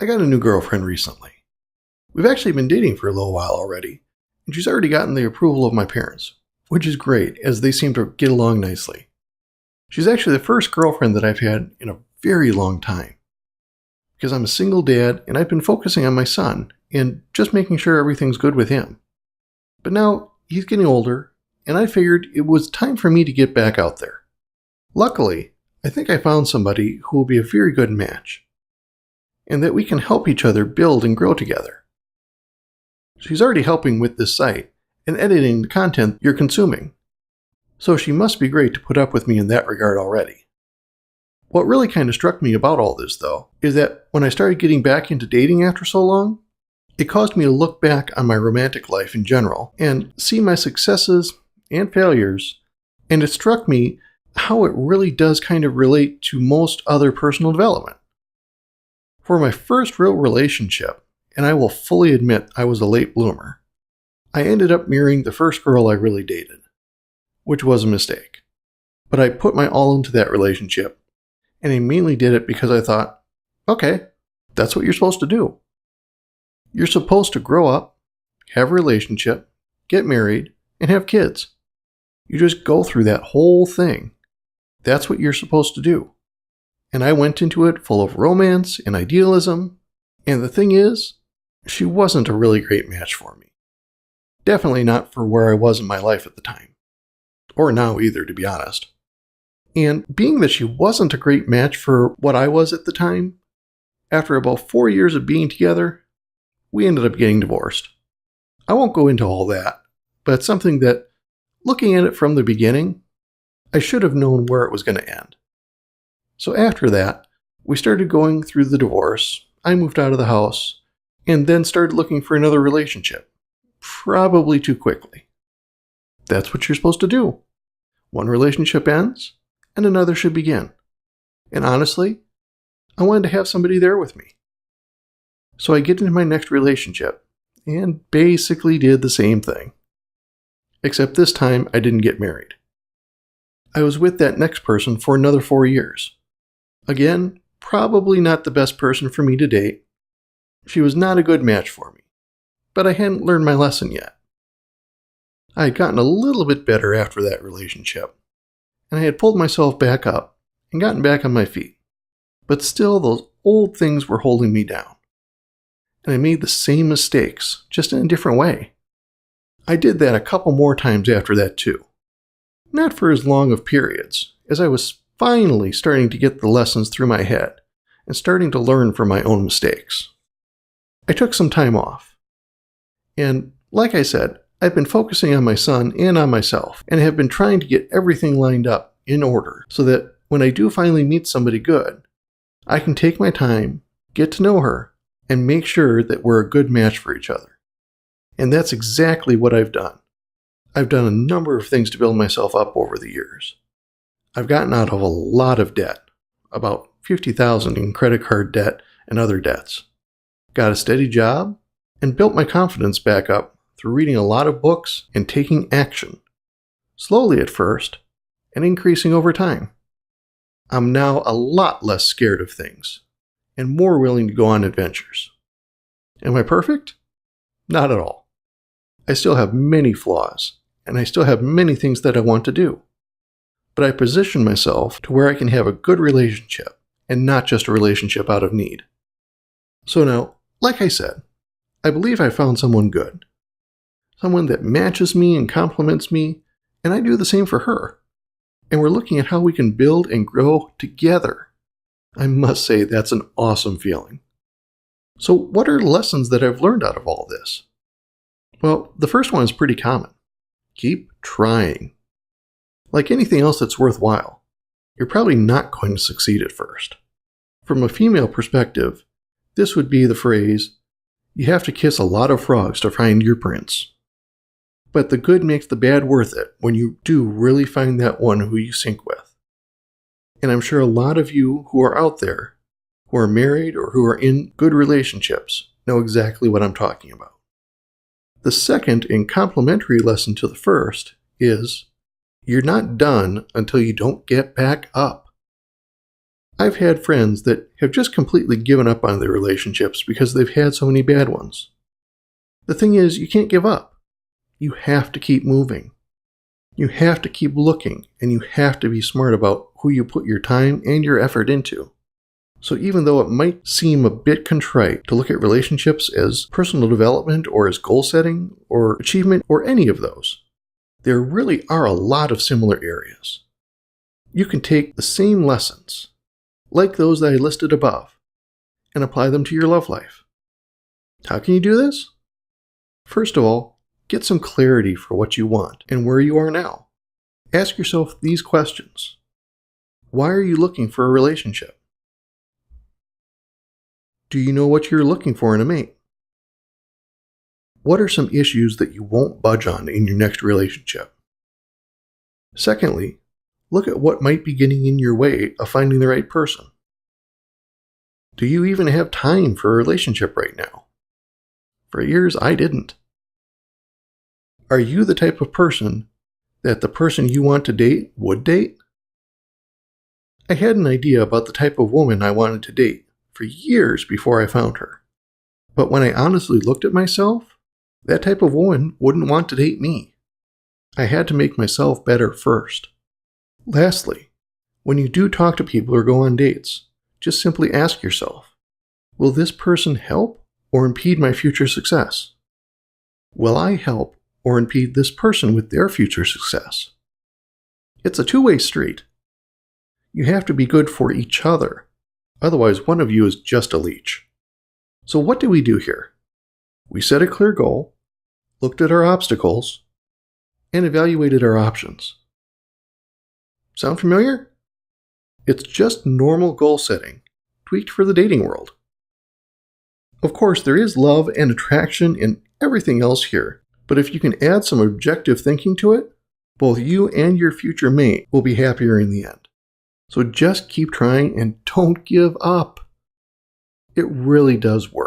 I got a new girlfriend recently. We've actually been dating for a little while already, and she's already gotten the approval of my parents, which is great as they seem to get along nicely. She's actually the first girlfriend that I've had in a very long time. Because I'm a single dad and I've been focusing on my son and just making sure everything's good with him. But now he's getting older and I figured it was time for me to get back out there. Luckily, I think I found somebody who will be a very good match and that we can help each other build and grow together. She's already helping with this site and editing the content you're consuming, so she must be great to put up with me in that regard already. What really kind of struck me about all this, though, is that when I started getting back into dating after so long, it caused me to look back on my romantic life in general and see my successes and failures, and it struck me how it really does kind of relate to most other personal development. For my first real relationship, and I will fully admit I was a late bloomer, I ended up marrying the first girl I really dated, which was a mistake. But I put my all into that relationship, and I mainly did it because I thought, okay, that's what you're supposed to do. You're supposed to grow up, have a relationship, get married, and have kids. You just go through that whole thing. That's what you're supposed to do. And I went into it full of romance and idealism, and the thing is, she wasn't a really great match for me. Definitely not for where I was in my life at the time. Or now either, to be honest. And being that she wasn't a great match for what I was at the time, after about 4 years of being together, we ended up getting divorced. I won't go into all that, but it's something that, looking at it from the beginning, I should have known where it was going to end. So after that, we started going through the divorce, I moved out of the house, and then started looking for another relationship. Probably too quickly. That's what you're supposed to do. One relationship ends, and another should begin. And honestly, I wanted to have somebody there with me. So I get into my next relationship, and basically did the same thing. Except this time I didn't get married. I was with that next person for another 4 years. Again, probably not the best person for me to date. She was not a good match for me, but I hadn't learned my lesson yet. I had gotten a little bit better after that relationship, and I had pulled myself back up and gotten back on my feet. But still, those old things were holding me down. And I made the same mistakes, just in a different way. I did that a couple more times after that too. Not for as long of periods, as I was finally starting to get the lessons through my head and starting to learn from my own mistakes. I took some time off. And like I said, I've been focusing on my son and on myself, and have been trying to get everything lined up in order so that when I do finally meet somebody good, I can take my time, get to know her, and make sure that we're a good match for each other. And that's exactly what I've done. I've done a number of things to build myself up over the years. I've gotten out of a lot of debt, about $50,000 in credit card debt and other debts. Got a steady job, and built my confidence back up through reading a lot of books and taking action. Slowly at first, and increasing over time. I'm now a lot less scared of things, and more willing to go on adventures. Am I perfect? Not at all. I still have many flaws, and I still have many things that I want to do. But I position myself to where I can have a good relationship, and not just a relationship out of need. So now, like I said, I believe I found someone good. Someone that matches me and complements me, and I do the same for her. And we're looking at how we can build and grow together. I must say that's an awesome feeling. So what are lessons that I've learned out of all this? Well, the first one is pretty common. Keep trying. Like anything else that's worthwhile, you're probably not going to succeed at first. From a female perspective, this would be the phrase, you have to kiss a lot of frogs to find your prince. But the good makes the bad worth it when you do really find that one who you sync with. And I'm sure a lot of you who are out there, who are married or who are in good relationships, know exactly what I'm talking about. The second and complementary lesson to the first is, you're not done until you don't get back up. I've had friends that have just completely given up on their relationships because they've had so many bad ones. The thing is, you can't give up. You have to keep moving. You have to keep looking, and you have to be smart about who you put your time and your effort into. So even though it might seem a bit contrite to look at relationships as personal development or as goal setting or achievement or any of those, there really are a lot of similar areas. You can take the same lessons, like those that I listed above, and apply them to your love life. How can you do this? First of all, get some clarity for what you want and where you are now. Ask yourself these questions. Why are you looking for a relationship? Do you know what you're looking for in a mate? What are some issues that you won't budge on in your next relationship? Secondly, look at what might be getting in your way of finding the right person. Do you even have time for a relationship right now? For years, I didn't. Are you the type of person that the person you want to date would date? I had an idea about the type of woman I wanted to date for years before I found her. But when I honestly looked at myself, that type of woman wouldn't want to date me. I had to make myself better first. Lastly, when you do talk to people or go on dates, just simply ask yourself, will this person help or impede my future success? Will I help or impede this person with their future success? It's a two-way street. You have to be good for each other. Otherwise, one of you is just a leech. So what do we do here? We set a clear goal, looked at our obstacles, and evaluated our options. Sound familiar? It's just normal goal setting, tweaked for the dating world. Of course, there is love and attraction and everything else here, but if you can add some objective thinking to it, both you and your future mate will be happier in the end. So just keep trying and don't give up. It really does work.